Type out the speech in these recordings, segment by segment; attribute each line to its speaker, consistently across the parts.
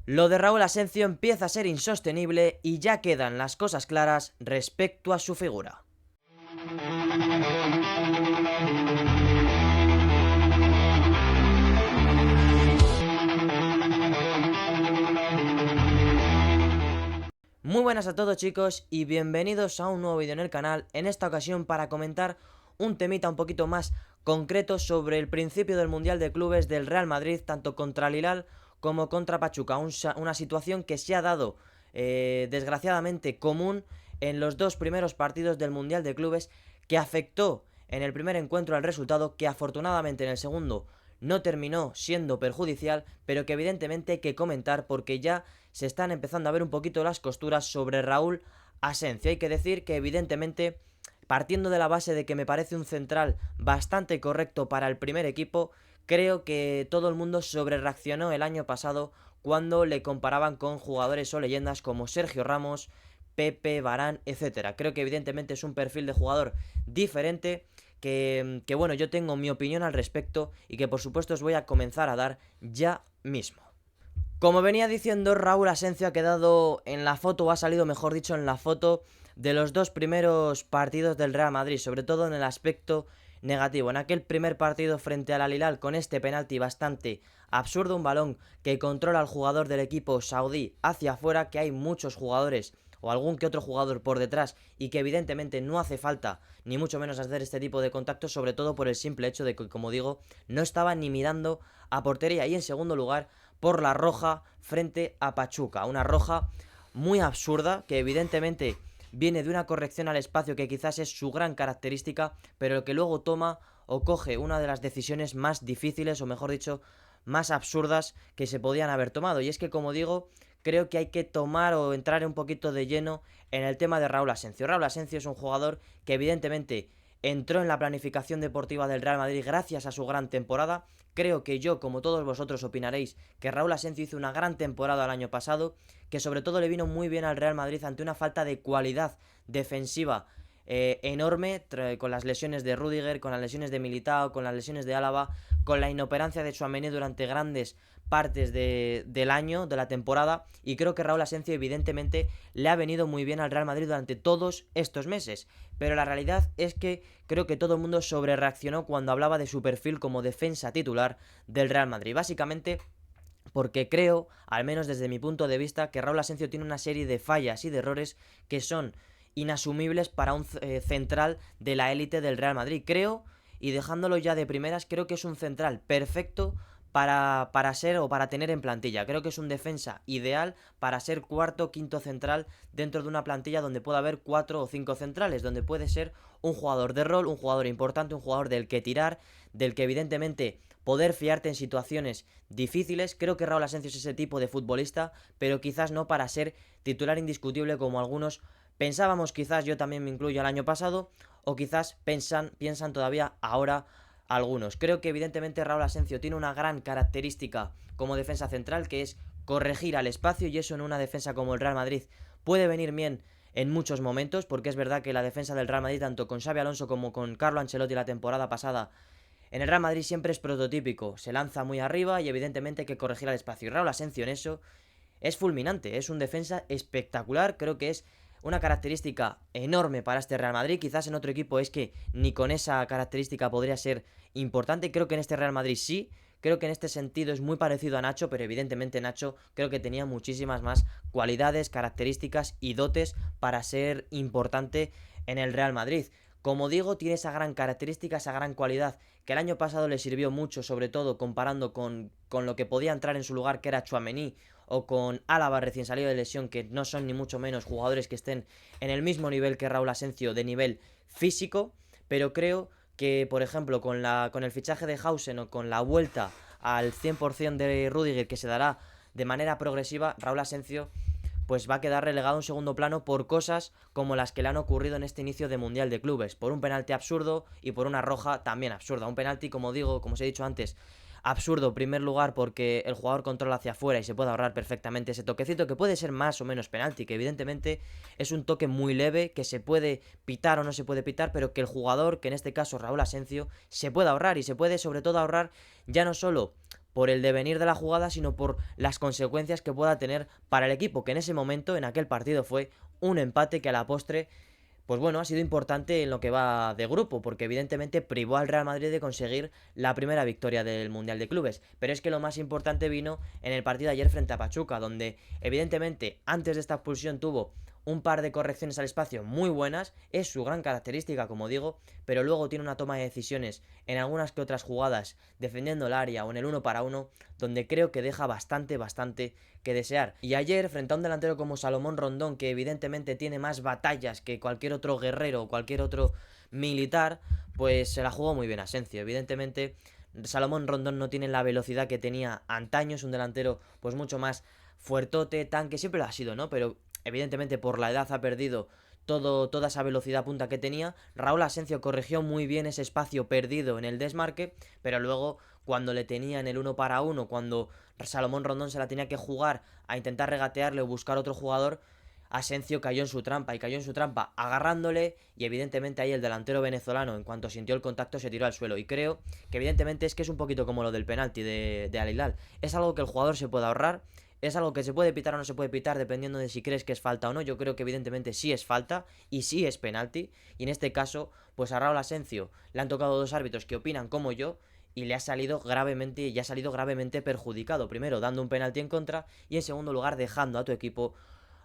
Speaker 1: Lo de Raúl Asencio empieza a ser insostenible y ya quedan las cosas claras respecto a su figura. Muy buenas a todos chicos y bienvenidos a un nuevo vídeo en el canal, en esta ocasión para comentar un temita un poquito más concreto sobre el principio del Mundial de Clubes del Real Madrid, tanto contra el Hilal como contra Pachuca, una situación que se ha dado desgraciadamente común en los dos primeros partidos del Mundial de Clubes, que afectó en el primer encuentro al resultado, que afortunadamente en el segundo no terminó siendo perjudicial, pero que evidentemente hay que comentar porque ya se están empezando a ver un poquito las costuras sobre Raúl Asencio. Hay que decir que evidentemente, partiendo de la base de que me parece un central bastante correcto para el primer equipo, creo que todo el mundo sobrereaccionó el año pasado cuando le comparaban con jugadores o leyendas como Sergio Ramos, Pepe, Varane, etcétera. Creo que evidentemente es un perfil de jugador diferente que bueno, yo tengo mi opinión al respecto y que por supuesto os voy a comenzar a dar ya mismo. Como venía diciendo, Raúl Asencio ha quedado en la foto, o ha salido mejor dicho en la foto de los dos primeros partidos del Real Madrid, sobre todo en el aspecto negativo. En aquel primer partido frente al Al-Hilal, con este penalti bastante absurdo, un balón que controla al jugador del equipo saudí hacia afuera, que hay muchos jugadores o algún que otro jugador por detrás y que evidentemente no hace falta ni mucho menos hacer este tipo de contactos, sobre todo por el simple hecho de que, como digo, no estaba ni mirando a portería. Y en segundo lugar, por la roja frente a Pachuca, una roja muy absurda que evidentemente viene de una corrección al espacio que quizás es su gran característica, pero que luego toma o coge una de las decisiones más difíciles, o mejor dicho, más absurdas que se podían haber tomado. Y es que, como digo, creo que hay que tomar o entrar un poquito de lleno en el tema de Raúl Asencio. Raúl Asencio es un jugador que evidentemente entró en la planificación deportiva del Real Madrid gracias a su gran temporada. Creo que yo, como todos vosotros, opinaréis que Raúl Asencio hizo una gran temporada el año pasado, que sobre todo le vino muy bien al Real Madrid ante una falta de cualidad defensiva enorme, con las lesiones de Rüdiger, con las lesiones de Militao, con las lesiones de Álava, con la inoperancia de Tchouaméni durante grandes partes del año, de la temporada, y creo que Raúl Asencio evidentemente le ha venido muy bien al Real Madrid durante todos estos meses, pero la realidad es que creo que todo el mundo sobrereaccionó cuando hablaba de su perfil como defensa titular del Real Madrid, básicamente porque creo, al menos desde mi punto de vista, que Raúl Asencio tiene una serie de fallas y de errores que son inasumibles para un central de la élite del Real Madrid. Creo, y dejándolo ya de primeras, creo que es un central perfecto para ser o para tener en plantilla. Creo que es un defensa ideal para ser cuarto o quinto central dentro de una plantilla donde pueda haber 4 o 5 centrales, donde puede ser un jugador de rol, un jugador importante, un jugador del que tirar, del que evidentemente poder fiarte en situaciones difíciles. Creo que Raúl Asencio es ese tipo de futbolista, pero quizás no para ser titular indiscutible como algunos pensábamos, quizás yo también me incluyo el año pasado, o quizás piensan todavía ahora algunos. Creo que evidentemente Raúl Asencio tiene una gran característica como defensa central, que es corregir al espacio, y eso en una defensa como el Real Madrid puede venir bien en muchos momentos, porque es verdad que la defensa del Real Madrid, tanto con Xabi Alonso como con Carlo Ancelotti la temporada pasada, en el Real Madrid siempre es prototípico, se lanza muy arriba y evidentemente hay que corregir al espacio. Y Raúl Asencio en eso es fulminante, es un defensa espectacular, creo que es una característica enorme para este Real Madrid. Quizás en otro equipo es que ni con esa característica podría ser importante. Creo que en este Real Madrid sí. Creo que en este sentido es muy parecido a Nacho, pero evidentemente Nacho creo que tenía muchísimas más cualidades, características y dotes para ser importante en el Real Madrid. Como digo, tiene esa gran característica, esa gran cualidad que el año pasado le sirvió mucho, sobre todo comparando con lo que podía entrar en su lugar, que era Tchouaméni, o con Álava recién salido de lesión, que no son ni mucho menos jugadores que estén en el mismo nivel que Raúl Asencio de nivel físico, pero creo que, por ejemplo, con el fichaje de Hausen o con la vuelta al 100% de Rüdiger, que se dará de manera progresiva, Raúl Asencio pues va a quedar relegado a un segundo plano por cosas como las que le han ocurrido en este inicio de Mundial de Clubes, por un penalti absurdo y por una roja también absurda. Un penalti, como digo, como os he dicho antes, absurdo en primer lugar porque el jugador controla hacia afuera y se puede ahorrar perfectamente ese toquecito, que puede ser más o menos penalti, que evidentemente es un toque muy leve, que se puede pitar o no se puede pitar, pero que el jugador, que en este caso Raúl Asencio, se puede ahorrar, y se puede sobre todo ahorrar ya no solo por el devenir de la jugada, sino por las consecuencias que pueda tener para el equipo, que en ese momento, en aquel partido, fue un empate que a la postre, pues bueno, ha sido importante en lo que va de grupo, porque evidentemente privó al Real Madrid de conseguir la primera victoria del Mundial de Clubes. Pero es que lo más importante vino en el partido de ayer frente a Pachuca, donde evidentemente antes de esta expulsión tuvo un par de correcciones al espacio muy buenas, es su gran característica, como digo, pero luego tiene una toma de decisiones en algunas que otras jugadas, defendiendo el área o en el uno para uno, donde creo que deja bastante que desear. Y ayer, frente a un delantero como Salomón Rondón, que evidentemente tiene más batallas que cualquier otro guerrero o cualquier otro militar, pues se la jugó muy bien Asensio. Evidentemente, Salomón Rondón no tiene la velocidad que tenía antaño, es un delantero pues mucho más fuertote, tanque, siempre lo ha sido, ¿no? Pero evidentemente por la edad ha perdido toda esa velocidad punta que tenía. Raúl Asensio corrigió muy bien ese espacio perdido en el desmarque, pero luego cuando le tenía en el uno para uno, cuando Salomón Rondón se la tenía que jugar a intentar regatearle o buscar otro jugador, Asensio cayó en su trampa y cayó en su trampa agarrándole, y evidentemente ahí el delantero venezolano, en cuanto sintió el contacto, se tiró al suelo. Y creo que evidentemente es que es un poquito como lo del penalti de Al Hilal. Es algo que el jugador se puede ahorrar, es algo que se puede pitar o no se puede pitar dependiendo de si crees que es falta o no. Yo creo que evidentemente sí es falta y sí es penalti. Y en este caso, pues a Raúl Asensio le han tocado dos árbitros que opinan como yo y le ha salido gravemente perjudicado. Primero, dando un penalti en contra, y en segundo lugar, dejando a tu equipo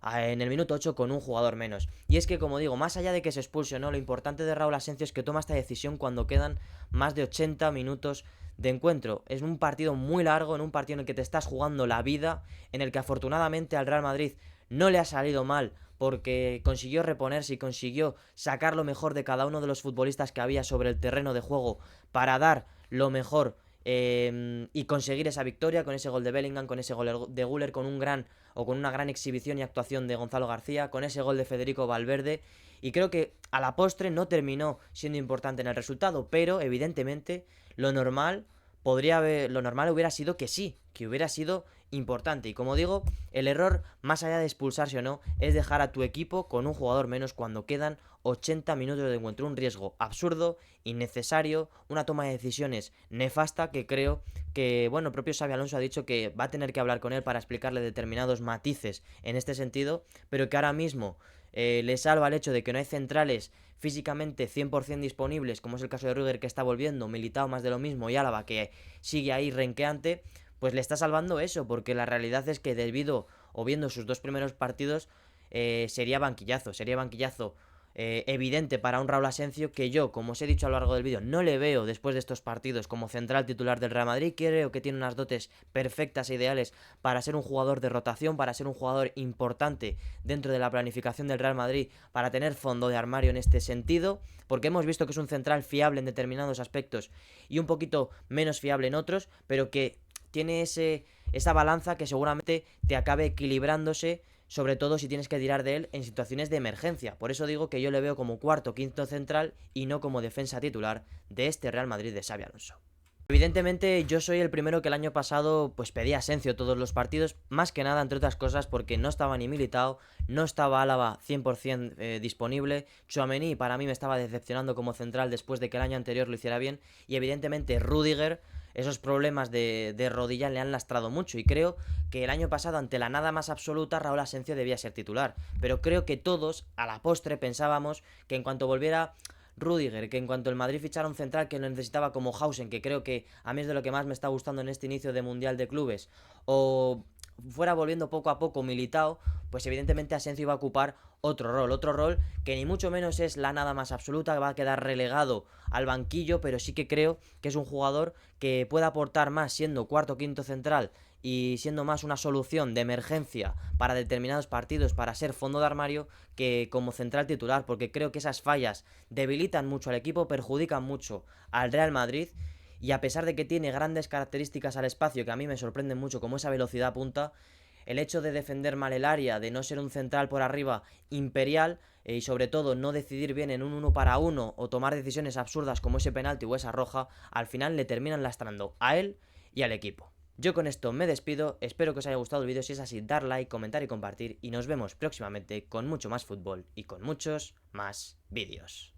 Speaker 1: en el minuto 8 con un jugador menos. Y es que, como digo, más allá de que se expulse o no, lo importante de Raúl Asensio es que toma esta decisión cuando quedan más de 80 minutos de encuentro. Es un partido muy largo, en un partido en el que te estás jugando la vida, en el que afortunadamente al Real Madrid no le ha salido mal, porque consiguió reponerse y consiguió sacar lo mejor de cada uno de los futbolistas que había sobre el terreno de juego para dar lo mejor y conseguir esa victoria con ese gol de Bellingham, con ese gol de Güler, con una gran exhibición y actuación de Gonzalo García, con ese gol de Federico Valverde. Y creo que a la postre no terminó siendo importante en el resultado, pero evidentemente lo normal hubiera sido que sí, que hubiera sido importante. Y como digo, el error, más allá de expulsarse o no, es dejar a tu equipo con un jugador menos cuando quedan 80 minutos de encuentro. Un riesgo absurdo, innecesario, una toma de decisiones nefasta que creo que, bueno, el propio Xabi Alonso ha dicho que va a tener que hablar con él para explicarle determinados matices en este sentido, pero que ahora mismo le salva el hecho de que no hay centrales físicamente 100% disponibles, como es el caso de Rüdiger, que está volviendo, Militao más de lo mismo, y Álava, que sigue ahí renqueante. Pues le está salvando eso, porque la realidad es que debido o viendo sus dos primeros partidos, sería banquillazo evidente para un Raúl Asensio, que yo, como os he dicho a lo largo del vídeo, no le veo después de estos partidos como central titular del Real Madrid. Creo que tiene unas dotes perfectas e ideales para ser un jugador de rotación, para ser un jugador importante dentro de la planificación del Real Madrid, para tener fondo de armario en este sentido, porque hemos visto que es un central fiable en determinados aspectos y un poquito menos fiable en otros, pero que tiene esa balanza que seguramente te acabe equilibrándose, sobre todo si tienes que tirar de él en situaciones de emergencia. Por eso digo que yo le veo como cuarto, quinto central y no como defensa titular de este Real Madrid de Xabi Alonso. Evidentemente yo soy el primero que el año pasado pues pedía a Asensio todos los partidos, más que nada entre otras cosas porque no estaba ni Militao, no estaba Álava 100% disponible, Tchouaméni para mí me estaba decepcionando como central después de que el año anterior lo hiciera bien, y evidentemente Rüdiger, esos problemas de rodilla le han lastrado mucho, y creo que el año pasado, ante la nada más absoluta, Raúl Asensio debía ser titular, pero creo que todos a la postre pensábamos que en cuanto volviera Rüdiger, que en cuanto el Madrid fichara un central que lo necesitaba como Hausen, que creo que a mí es de lo que más me está gustando en este inicio de Mundial de Clubes, o fuera volviendo poco a poco Militao, pues evidentemente Asensio iba a ocupar otro rol que ni mucho menos es la nada más absoluta, que va a quedar relegado al banquillo, pero sí que creo que es un jugador que puede aportar más siendo cuarto o quinto central y siendo más una solución de emergencia para determinados partidos, para ser fondo de armario, que como central titular, porque creo que esas fallas debilitan mucho al equipo, perjudican mucho al Real Madrid. Y a pesar de que tiene grandes características al espacio, que a mí me sorprenden mucho, como esa velocidad punta, el hecho de defender mal el área, de no ser un central por arriba imperial, y sobre todo no decidir bien en un uno para uno o tomar decisiones absurdas como ese penalti o esa roja, al final le terminan lastrando a él y al equipo. Yo con esto me despido, espero que os haya gustado el vídeo. Si es así, dar like, comentar y compartir, y nos vemos próximamente con mucho más fútbol y con muchos más vídeos.